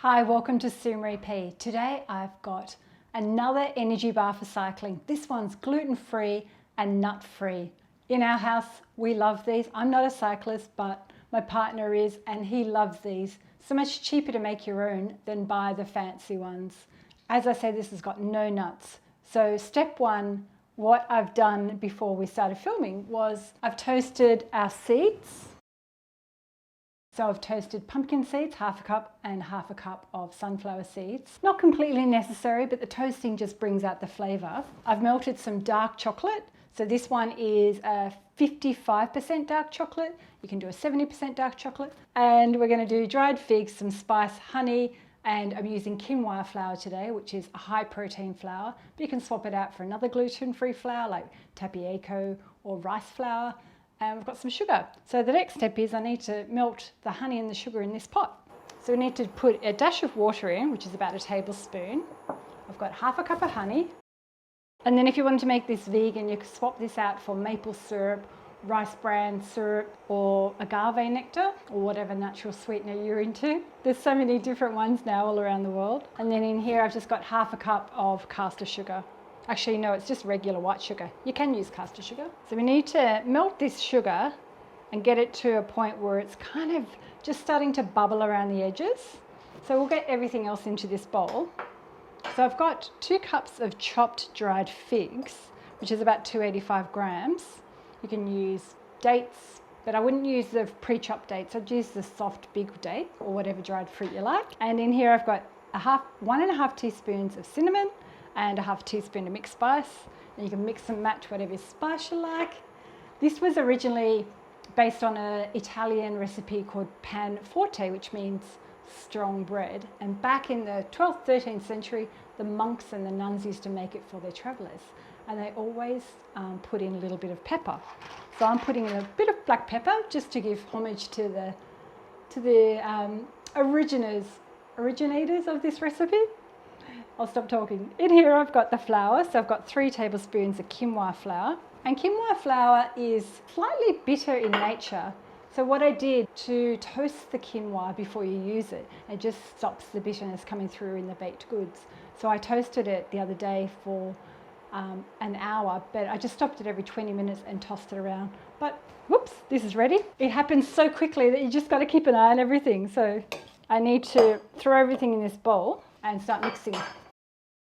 Hi, welcome to Sumery P. Today I've got another energy bar for cycling. This one's gluten-free and nut-free. In our house, we love these. I'm not a cyclist, but my partner is, and he loves these. So much cheaper to make your own than buy the fancy ones. As I said, this has got no nuts. So step one, what I've done before we started filming was I've toasted our seeds. So I've toasted pumpkin seeds, half a cup, and half a cup of sunflower seeds. Not completely necessary, but the toasting just brings out the flavour. I've melted some dark chocolate. So this one is a 55% dark chocolate. You can do a 70% dark chocolate. And we're going to do dried figs, some spice, honey, and I'm using quinoa flour today, which is a high protein flour. But you can swap it out for another gluten-free flour like tapioca or rice flour. And we've got some sugar. So the next step is I need to melt the honey and the sugar in this pot. So we need to put a dash of water in, which is about a tablespoon. I've got half a cup of honey. And then if you wanted to make this vegan, you could swap this out for maple syrup, rice bran syrup, or agave nectar, or whatever natural sweetener you're into. There's so many different ones now all around the world. And then in here, I've just got half a cup of caster sugar. Actually, no, it's just regular white sugar. You can use caster sugar. So we need to melt this sugar and get it to a point where it's kind of just starting to bubble around the edges. So we'll get everything else into this bowl. So I've got 2 cups of chopped dried figs, which is about 285 grams. You can use dates, but I wouldn't use the pre-chopped dates. I'd use the soft big date or whatever dried fruit you like. And in here I've got 1.5 teaspoons of cinnamon and a half teaspoon of mixed spice, and you can mix and match whatever spice you like. This was originally based on an Italian recipe called pan forte, which means strong bread, and back in the 12th, 13th century, the monks and the nuns used to make it for their travellers, and they always put in a little bit of pepper. So I'm putting in a bit of black pepper just to give homage to the originators of this recipe. I'll stop talking. In here I've got the flour, so I've got 3 tablespoons of quinoa flour. And quinoa flour is slightly bitter in nature. So what I did to toast the quinoa before you use it, it just stops the bitterness coming through in the baked goods. So I toasted it the other day for an hour, but I just stopped it every 20 minutes and tossed it around. But whoops, this is ready. It happens so quickly that you just got to keep an eye on everything. So I need to throw everything in this bowl and start mixing.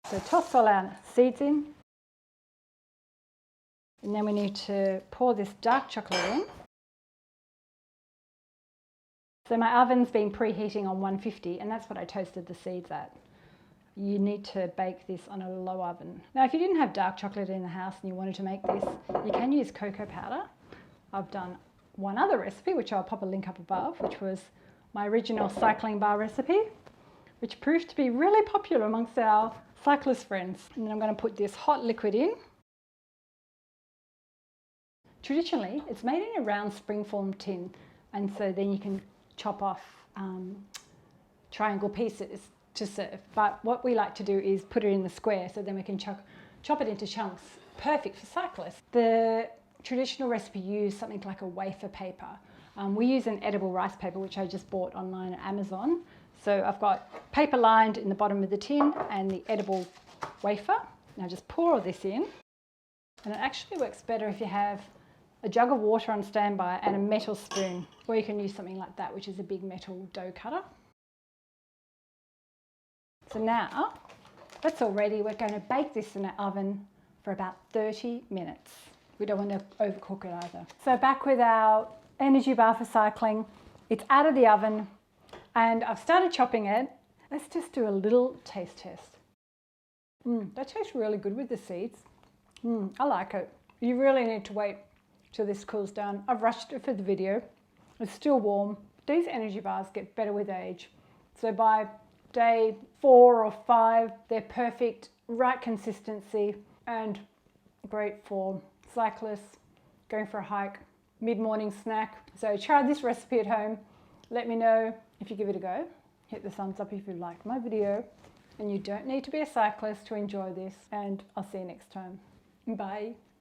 So toss all our seeds in, and then we need to pour this dark chocolate in. So my oven's been preheating on 150, and that's what I toasted the seeds at. You need to bake this on a low oven. Now, if you didn't have dark chocolate in the house and you wanted to make this, you can use cocoa powder. I've done one other recipe, which I'll pop a link up above, which was my original cycling bar recipe, which proved to be really popular amongst our cyclist friends. And then I'm going to put this hot liquid in. Traditionally, it's made in a round springform tin, and so then you can chop off triangle pieces to serve. But what we like to do is put it in the square, so then we can chop it into chunks. Perfect for cyclists. The traditional recipe used something like a wafer paper. We use an edible rice paper, which I just bought online at Amazon. So I've got paper lined in the bottom of the tin and the edible wafer. Now just pour all this in. And it actually works better if you have a jug of water on standby and a metal spoon, or you can use something like that, which is a big metal dough cutter. So now that's all ready. We're going to bake this in the oven for about 30 minutes. We don't want to overcook it either. So back with our energy bar for cycling. It's out of the oven. And I've started chopping it. Let's just do a little taste test. That tastes really good with the seeds. I like it. You really need to wait till this cools down. I've rushed it for the video. It's still warm. These energy bars get better with age. So by day 4 or 5, they're perfect, right consistency, and great for cyclists, going for a hike, mid-morning snack. So try this recipe at home. Let me know if you give it a go. Hit the thumbs up if you liked my video. And you don't need to be a cyclist to enjoy this. And I'll see you next time. Bye.